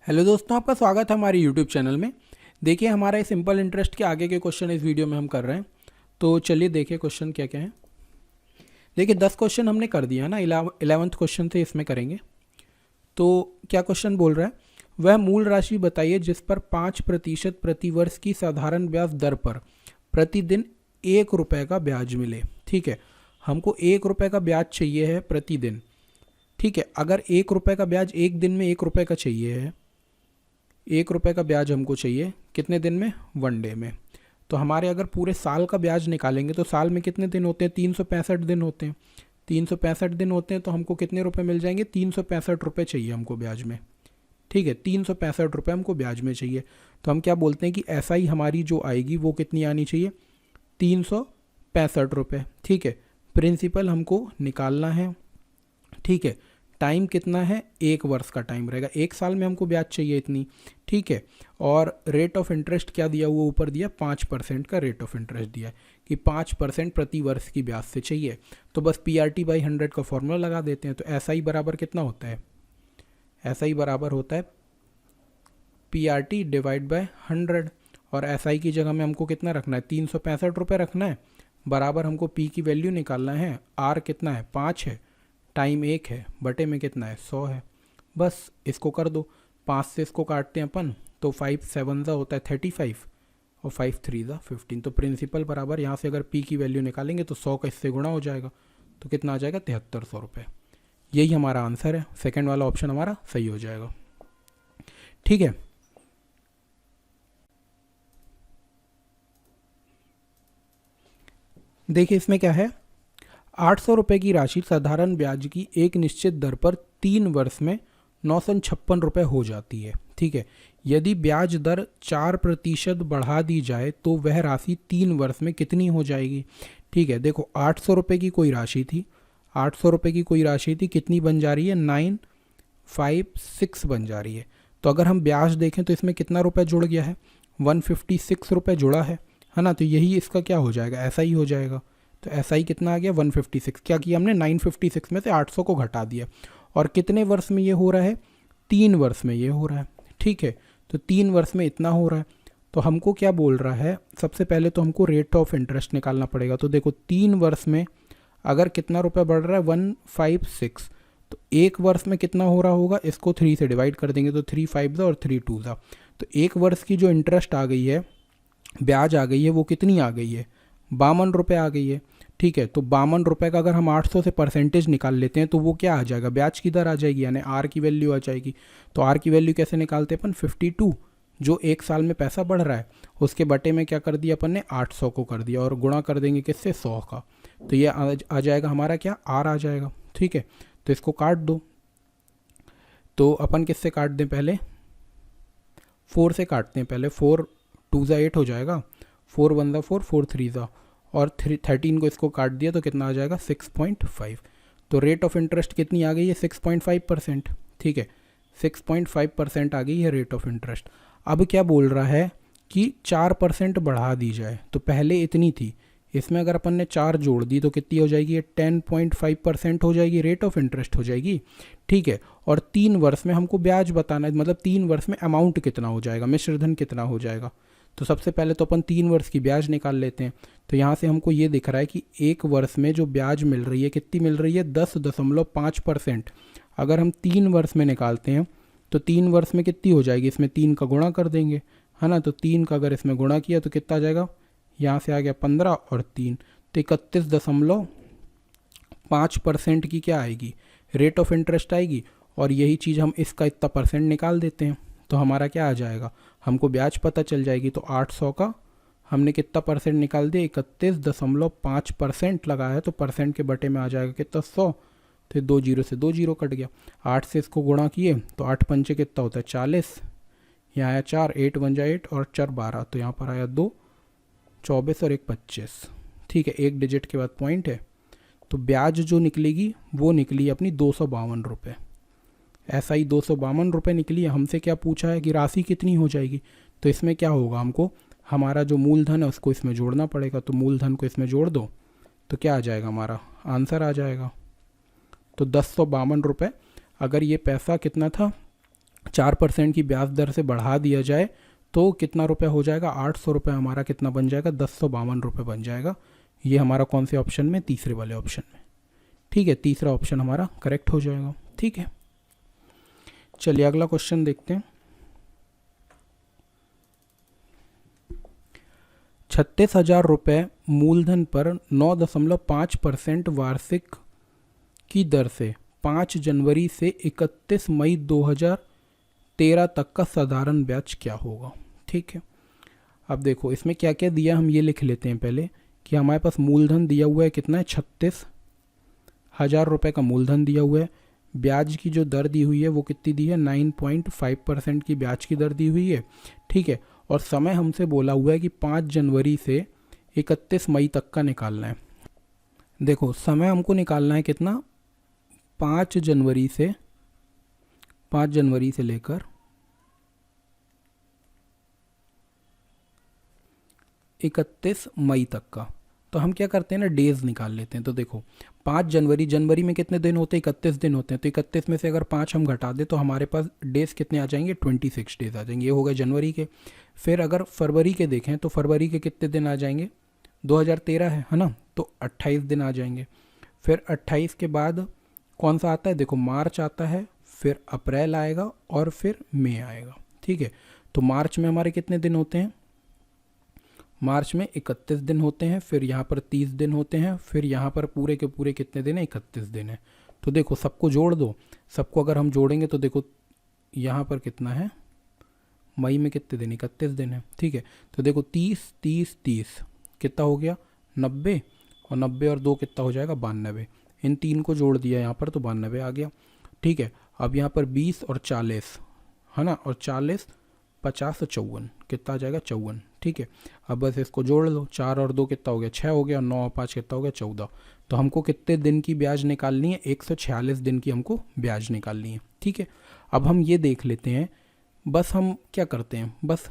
Hello दोस्तों, आपका स्वागत है हमारे यूट्यूब चैनल में। देखिए, हमारा सिंपल इंटरेस्ट के आगे के क्वेश्चन इस वीडियो में हम कर रहे हैं। तो चलिए देखिए क्वेश्चन क्या क्या है। देखिए 10 क्वेश्चन हमने कर दिया ना, 11th क्वेश्चन से इसमें करेंगे। तो क्या क्वेश्चन बोल रहा है, वह मूल राशि बताइए जिस पर 5% प्रतिवर्ष की साधारण ब्याज दर पर प्रतिदिन 1 रुपये का ब्याज मिले। ठीक है, हमको 1 रुपये का ब्याज चाहिए है प्रतिदिन। ठीक है, अगर 1 रुपये का ब्याज एक दिन में 1 रुपये का चाहिए है, 1 रुपये का ब्याज हमको चाहिए कितने दिन में? 1 डे में। तो हमारे अगर पूरे साल का ब्याज निकालेंगे तो साल में कितने दिन होते हैं? 365 दिन होते हैं। 365 दिन होते हैं तो हमको कितने रुपए मिल जाएंगे? 365 रुपये चाहिए हमको ब्याज में। ठीक है, 365 रुपये हमको ब्याज में चाहिए। तो हम क्या बोलते हैं कि एसआई हमारी जो आएगी वो कितनी आनी चाहिए? 365 रुपये। ठीक है, प्रिंसिपल हमको निकालना है। ठीक है, टाइम कितना है? 1 वर्ष का टाइम रहेगा, 1 साल में हमको ब्याज चाहिए इतनी। ठीक है, और रेट ऑफ इंटरेस्ट क्या दिया हुआ ऊपर दिया? 5% का रेट ऑफ इंटरेस्ट दिया है कि 5% प्रति वर्ष की ब्याज से चाहिए। तो बस PRT/100 का फॉर्मूला लगा देते हैं। तो SI बराबर कितना होता है? SI बराबर होता है PRT/100। और SI की जगह में हमको कितना रखना है? 365 रुपये रखना है। बराबर हमको P की वैल्यू निकालना है। R कितना है? 5 है, टाइम 1 है, बटे में कितना है? 100 है। बस इसको कर दो, 5 से इसको काटते हैं अपन तो 5 7 होता है 35 और 5 3 15। तो प्रिंसिपल बराबर यहाँ से अगर P की वैल्यू निकालेंगे तो 100 का इससे गुणा हो जाएगा। तो कितना आ जाएगा? 7300 रुपये। यही हमारा आंसर है। सेकेंड वाला ऑप्शन हमारा सही हो जाएगा। ठीक है, देखिए इसमें क्या है, 800 रुपये की राशि साधारण ब्याज की एक निश्चित दर पर 3 वर्ष में 956 रुपये हो जाती है। ठीक है, यदि ब्याज दर 4% बढ़ा दी जाए तो वह राशि 3 वर्ष में कितनी हो जाएगी? ठीक है, देखो 800 रुपये की कोई राशि थी, 800 रुपये की कोई राशि थी, कितनी बन जा रही है? 956 बन जा रही है। तो अगर हम ब्याज देखें तो इसमें कितना रुपये जुड़ गया है? 156 रुपये जुड़ा है ना। तो यही इसका क्या हो जाएगा? ऐसा ही हो जाएगा। तो SI कितना आ गया? 156। क्या किया हमने? 956 में से 800 को घटा दिया। और कितने वर्ष में ये हो रहा है? 3 वर्ष में ये हो रहा है। ठीक है, तो 3 वर्ष में इतना हो रहा है। तो हमको क्या बोल रहा है, सबसे पहले तो हमको रेट ऑफ इंटरेस्ट निकालना पड़ेगा। तो देखो 3 वर्ष में अगर कितना रुपया बढ़ रहा है? 156। तो 1 वर्ष में कितना हो रहा होगा? इसको 3 से डिवाइड कर देंगे तो 3 5 और 3 2। तो 1 वर्ष की जो इंटरेस्ट आ गई है, ब्याज आ गई है, वो कितनी आ गई है? 52 रुपये आ गई है। ठीक है, तो 52 रुपये का अगर हम 800 से परसेंटेज निकाल लेते हैं तो वो क्या आ जाएगा? ब्याज की दर आ जाएगी, यानी R की वैल्यू आ जाएगी। तो R की वैल्यू कैसे निकालते हैं अपन? 52, जो 1 साल में पैसा बढ़ रहा है उसके बटे में क्या कर दिया अपन ने? 800 को कर दिया और गुणा कर देंगे किससे? 100 का। तो ये आ जाएगा हमारा क्या? R आ जाएगा। ठीक है, तो इसको काट दो। तो अपन किससे काट दें? पहले 4 से काटते हैं। पहले 4 2 8 हो जाएगा, 4 1 4 4 3 और 13 को इसको काट दिया तो कितना आ जाएगा? 6.5। तो रेट ऑफ इंटरेस्ट कितनी आ गई है? 6.5%। ठीक है, 6.5% आ गई है रेट ऑफ इंटरेस्ट। अब क्या बोल रहा है कि 4% बढ़ा दी जाए। तो पहले इतनी थी, इसमें अगर अपन ने 4 जोड़ दी तो कितनी हो जाएगी? ये 10.5% हो जाएगी, रेट ऑफ इंटरेस्ट हो जाएगी। ठीक है, और 3 वर्ष में हमको ब्याज बताना है, मतलब 3 वर्ष में अमाउंट कितना हो जाएगा, मिश्रधन कितना हो जाएगा। तो सबसे पहले तो अपन 3 वर्ष की ब्याज निकाल लेते हैं। तो यहाँ से हमको ये दिख रहा है कि 1 वर्ष में जो ब्याज मिल रही है कितनी मिल रही है? 10.5%। अगर हम 3 वर्ष में निकालते हैं तो 3 वर्ष में कितनी हो जाएगी? इसमें 3 का गुणा कर देंगे, है ना। तो 3 का अगर इसमें गुणा किया तो कितना आ जाएगा? यहाँ से आ गया 15 और 3, तो 31.5% की क्या आएगी? रेट ऑफ इंटरेस्ट आएगी। और यही चीज़ हम इसका इतना परसेंट निकाल देते हैं तो हमारा क्या आ जाएगा? हमको ब्याज पता चल जाएगी। तो 800 का हमने कितना परसेंट निकाल दिया? 31.5% लगाया, तो परसेंट के बटे में आ जाएगा कितना? 100। तो 2 0 से 2 0 कट गया। 8 से इसको गुणा किए तो 8 पंचे कितना होता है? 40। यहाँ आया 4, 8 1 8 और 4 12, तो यहाँ पर आया 2 24 और 1 25। ठीक है, एक डिजिट के बाद पॉइंट है। तो ब्याज जो निकलेगी वो निकली अपनी 252 रुपये। SI 252 रुपये निकली है। हमसे क्या पूछा है कि राशि कितनी हो जाएगी? तो इसमें क्या होगा, हमको हमारा जो मूलधन है उसको इसमें जोड़ना पड़ेगा। तो मूलधन को इसमें जोड़ दो तो क्या आ जाएगा? हमारा आंसर आ जाएगा। तो 1052 रुपये। अगर ये पैसा कितना था? 4% की ब्याज दर से बढ़ा दिया जाए तो कितना रुपये हो जाएगा, 800 रुपये हमारा कितना बन जाएगा, 1052 रुपये बन जाएगा। ये हमारा कौन से ऑप्शन में, तीसरे वाले ऑप्शन में। ठीक है, तीसरा ऑप्शन हमारा करेक्ट हो जाएगा। ठीक है, चलिए अगला क्वेश्चन देखते हैं। 36,000 रुपये मूलधन पर 9.5% वार्षिक की दर से 5 जनवरी से 31 मई 2013 तक का साधारण ब्याज क्या होगा। ठीक है, अब देखो इसमें क्या क्या दिया, हम ये लिख लेते हैं पहले कि हमारे पास मूलधन दिया हुआ है कितना है, 36,000 रुपये का मूलधन दिया हुआ है। ब्याज की जो दर दी हुई है वो कितनी दी है, 9.5% की ब्याज की दर दी हुई है। ठीक है, और समय हमसे बोला हुआ है कि 5 जनवरी से 31 मई तक का निकालना है। देखो समय हमको निकालना है कितना, 5 जनवरी से लेकर 31 मई तक का। तो हम क्या करते हैं ना, डेज निकाल लेते हैं। तो देखो 5 जनवरी में कितने दिन होते हैं, 31 दिन होते हैं। तो 31 में से अगर 5 हम घटा दें तो हमारे पास डेज कितने आ जाएंगे, 26 डेज आ जाएंगे। ये हो गए जनवरी के। फिर अगर फरवरी के देखें तो फरवरी के कितने दिन आ जाएंगे, 2013 है ना, तो 28 दिन आ जाएंगे। फिर 28 के बाद कौन सा आता है, देखो मार्च आता है, फिर अप्रैल आएगा और फिर मई आएगा। ठीक है, तो मार्च में हमारे कितने दिन होते हैं, मार्च में 31 दिन होते हैं। फिर यहाँ पर 30 दिन होते हैं। फिर यहाँ पर पूरे के पूरे कितने दिन है, 31 दिन है। तो देखो सबको जोड़ दो, सबको अगर हम जोड़ेंगे तो देखो यहाँ पर कितना है, मई में कितने दिन, 31 दिन है। ठीक है, तो देखो 30 कितना हो गया, 90, और 90 और 2 कितना हो जाएगा, 92। इन तीन को जोड़ दिया यहाँ पर तो 92 आ गया। ठीक है, अब यहाँ पर 20 और 40 है ना, और 40, 50 और 54 कितना आ जाएगा, 54। ठीक है, अब बस इसको जोड़ लो, 4 और 2 कितना हो गया, 6 हो गया, और 9 और 5 कितना हो गया, 14। तो हमको कितने दिन की ब्याज निकालनी है, 146 दिन की हमको ब्याज निकालनी है। ठीक है, अब हम ये देख लेते हैं, बस हम क्या करते हैं, बस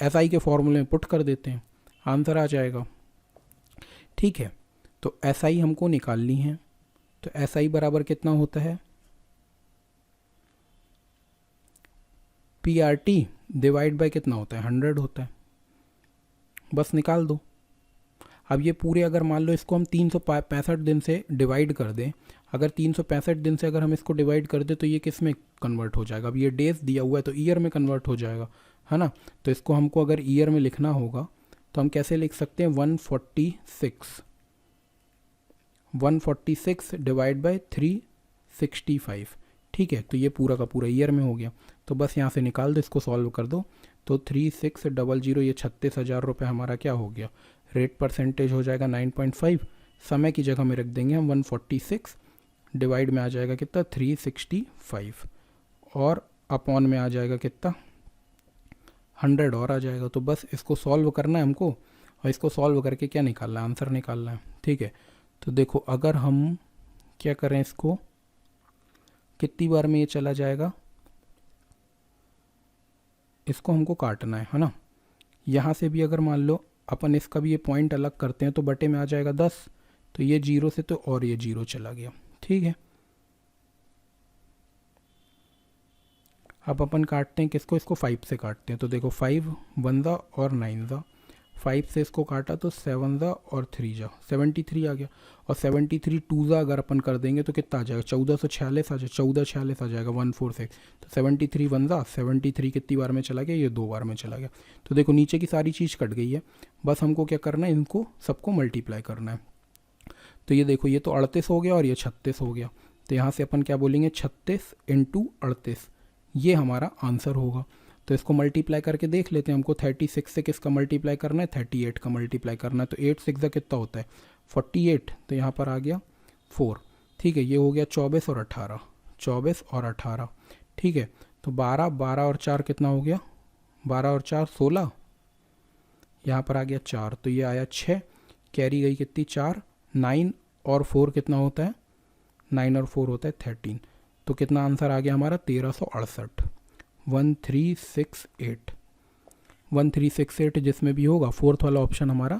SI के फॉर्मूले में पुट कर देते हैं, आंसर आ जाएगा। ठीक है, तो SI हमको निकालनी है। तो SI बराबर कितना होता है, PRT डिवाइड बाय कितना होता है, 100 होता है। बस निकाल दो। अब ये पूरे अगर मान लो इसको हम 365 दिन से डिवाइड कर दें, अगर 365 दिन से अगर हम इसको डिवाइड कर दें तो ये किस में कन्वर्ट हो जाएगा, अब ये डेज दिया हुआ है तो ईयर में कन्वर्ट हो जाएगा, है ना। तो इसको हमको अगर ईयर में लिखना होगा तो हम कैसे लिख सकते हैं, 146 डिवाइड बाय 365। ठीक है, तो ये पूरा का पूरा ईयर में हो गया। तो बस यहाँ से निकाल दो, इसको सॉल्व कर दो। तो 3600, ये 36,000 रुपये हमारा क्या हो गया, रेट परसेंटेज हो जाएगा 9.5। समय की जगह में रख देंगे हम 146, डिवाइड में आ जाएगा कितना, 365, और अपॉन में आ जाएगा कितना, 100 और आ जाएगा। तो बस इसको सॉल्व करना है हमको, और इसको सॉल्व करके क्या निकालना है, आंसर निकालना है। ठीक है, तो देखो अगर हम क्या करें, इसको कितनी बार में ये चला जाएगा, इसको हमको काटना है ना। यहाँ से भी अगर मान लो अपन इसका भी ये पॉइंट अलग करते हैं तो बटे में आ जाएगा 10, तो ये 0 से तो और ये 0 चला गया। ठीक है, अब अपन काटते हैं किसको, इसको 5 से काटते हैं। तो देखो 5 1 जा और 9 जा, 5 से इसको काटा तो 7 जा और 3 जा, 73 आ गया। और 73 2 जा अगर अपन कर देंगे तो कितना आ जाएगा, 1446 आ जाएगा, 1446 आ जाएगा, 146। तो 73 1 जा, 73 कितनी बार में चला गया, ये 2 बार में चला गया। तो देखो नीचे की सारी चीज़ कट गई है, बस हमको क्या करना है, इनको सबको मल्टीप्लाई करना है। तो ये देखो ये तो 38 हो गया और ये 36 हो गया। तो यहाँ से अपन क्या बोलेंगे, 36 × 38, ये हमारा आंसर होगा। तो इसको मल्टीप्लाई करके देख लेते हैं, हमको 36 से किसका मल्टीप्लाई करना है, 38 का मल्टीप्लाई करना है। तो 8 6 कितना होता है, 48। तो यहाँ पर आ गया 4। ठीक है, ये हो गया 24 और 18, 24 और 18। ठीक है, तो 12 12 और 4 कितना हो गया, 12 और 4 16, यहाँ पर आ गया 4, तो ये आया 6, कैरी गई कितनी 4, 9 और 4 कितना होता है, 9 और 4 होता है 13। तो कितना आंसर आ गया हमारा, 1368, 1368, जिसमें भी होगा फोर्थ वाला ऑप्शन हमारा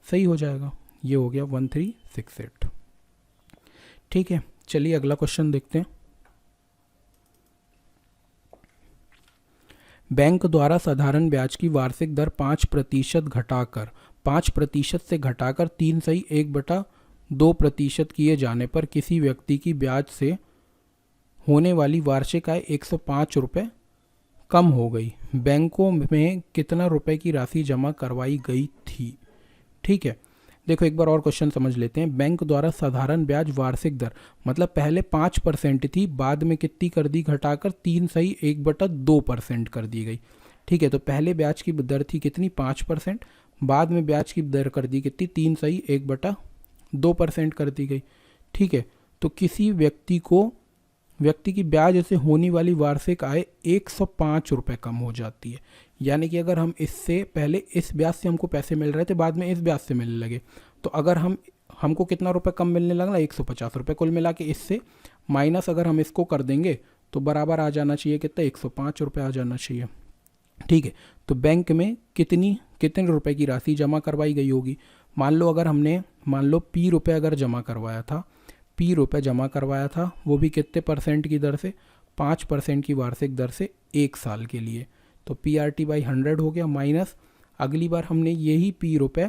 सही हो जाएगा। ये हो गया 1368। ठीक है, चलिए अगला क्वेश्चन देखते हैं। बैंक द्वारा साधारण ब्याज की वार्षिक दर 5% से घटाकर 3/1/2% किए जाने पर किसी व्यक्ति की ब्याज से होने वाली वार्षिक आय 105 रुपये कम हो गई। बैंकों में कितना रुपए की राशि जमा करवाई गई थी। ठीक है, देखो एक बार और क्वेश्चन समझ लेते हैं। बैंक द्वारा साधारण ब्याज वार्षिक दर मतलब पहले 5% थी, बाद में कितनी कर दी घटाकर 3/1/2% कर दी गई। ठीक है, तो पहले ब्याज की दर थी कितनी 5%, बाद में ब्याज की दर कर दी कितनी 3/1/2% कर दी गई। ठीक है, तो किसी व्यक्ति की ब्याज से होने वाली वार्षिक आय 105 रुपये कम हो जाती है। यानी कि अगर हम इससे पहले इस ब्याज से हमको पैसे मिल रहे थे, बाद में इस ब्याज से मिलने लगे, तो अगर हमको कितना रुपए कम मिलने लगा 150 रुपये कुल मिला के, इससे माइनस अगर हम इसको कर देंगे तो बराबर आ जाना चाहिए कितना 105 रुपये आ जाना चाहिए। ठीक है, तो बैंक में कितने रुपए की राशि जमा करवाई गई होगी। मान लो P रुपये अगर जमा करवाया था, वो भी कितने परसेंट की दर से 5% की वार्षिक दर से 1 साल के लिए, तो PRT/100 हो गया। माइनस अगली बार हमने यही P रुपये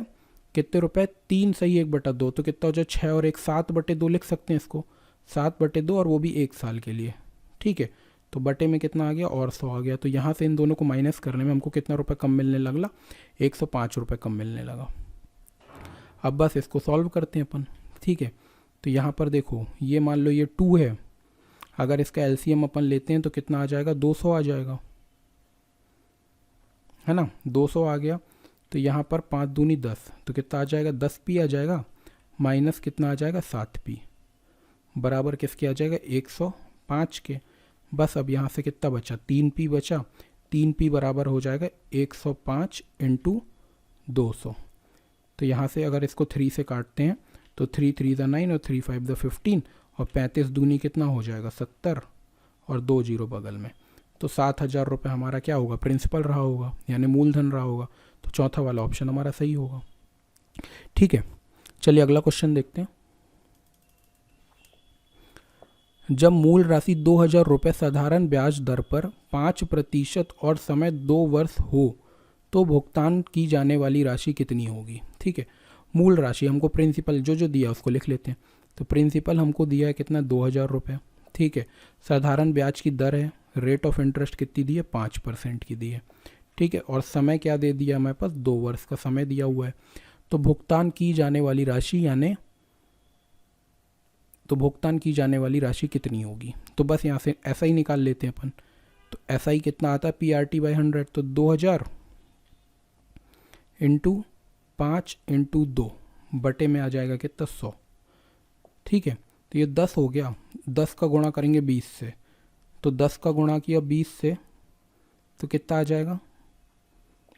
कितने रुपए 3/1/2, तो कितना हो जाए 6 और 1 7/2 लिख सकते हैं इसको, 7/2 और वो भी 1 साल के लिए। ठीक है, तो बटे में कितना आ गया और 100 आ गया। तो यहाँ से इन दोनों को माइनस करने में हमको कितना रुपये कम मिलने लगा 105 रुपये कम मिलने लगा। अब बस इसको सॉल्व करते हैं अपन। ठीक है, तो यहाँ पर देखो ये मान लो ये 2 है, अगर इसका LCM अपन लेते हैं तो कितना आ जाएगा 200 आ जाएगा, है ना। 200 आ गया, तो यहाँ पर 5 दूनी 10, तो कितना आ जाएगा 10P आ जाएगा, माइनस कितना आ जाएगा 7P, बराबर किसके आ जाएगा 105 के। बस अब यहाँ से कितना बचा 3P बचा, 3P बराबर हो जाएगा 105 × 200। तो यहाँ से अगर इसको 3 से काटते हैं तो 3 3 9 और 3 5 15 और 35 दूनी कितना हो जाएगा 70 और 2 0 बगल में, तो 7,000 रुपये हमारा क्या होगा प्रिंसिपल रहा होगा, यानी मूलधन रहा होगा। तो चौथा वाला ऑप्शन हमारा सही होगा। ठीक है, चलिए अगला क्वेश्चन देखते हैं। जब मूल राशि 2,000 रुपये साधारण ब्याज दर पर 5% और समय 2 वर्ष हो तो भुगतान की जाने वाली राशि कितनी होगी। ठीक है, मूल राशि हमको प्रिंसिपल जो दिया उसको लिख लेते हैं। तो प्रिंसिपल हमको दिया है कितना 2,000 रुपये। ठीक है, साधारण ब्याज की दर है, रेट ऑफ इंटरेस्ट कितनी दी है 5% की दी है। ठीक है, और समय क्या दे दिया हमारे पास 2 वर्ष का समय दिया हुआ है। तो भुगतान की जाने वाली राशि कितनी होगी। तो बस यहाँ से ऐसा ही निकाल लेते हैं अपन। तो ऐसा ही कितना आता है PRT/100, तो 2,000 × 5 × 2 बटे में आ जाएगा कितना 100। ठीक है, तो ये 10 हो गया, 10 का गुणा करेंगे 20 से, तो 10 का गुणा किया 20 से तो कितना आ जाएगा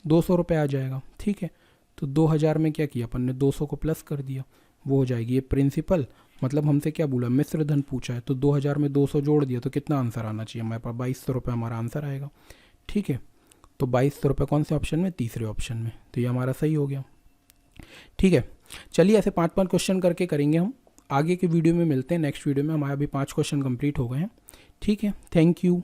200 रुपये आ जाएगा। ठीक है, तो 2,000 में क्या किया अपन ने 200 को प्लस कर दिया, वो हो जाएगी ये प्रिंसिपल, मतलब हमसे क्या बोला मिश्र धन पूछा है, तो 2,000 में 200 जोड़ दिया तो कितना आंसर आना चाहिए हमारे पास 2,200 रुपये हमारा आंसर आएगा। ठीक है, तो 2,200 रुपये कौन से ऑप्शन में, तीसरे ऑप्शन में, तो ये हमारा सही हो गया। ठीक है, चलिए ऐसे 5-5 क्वेश्चन करके करेंगे हम। आगे के वीडियो में मिलते हैं, नेक्स्ट वीडियो में। हमारे अभी 5 क्वेश्चन कंप्लीट हो गए हैं। ठीक है, थैंक यू।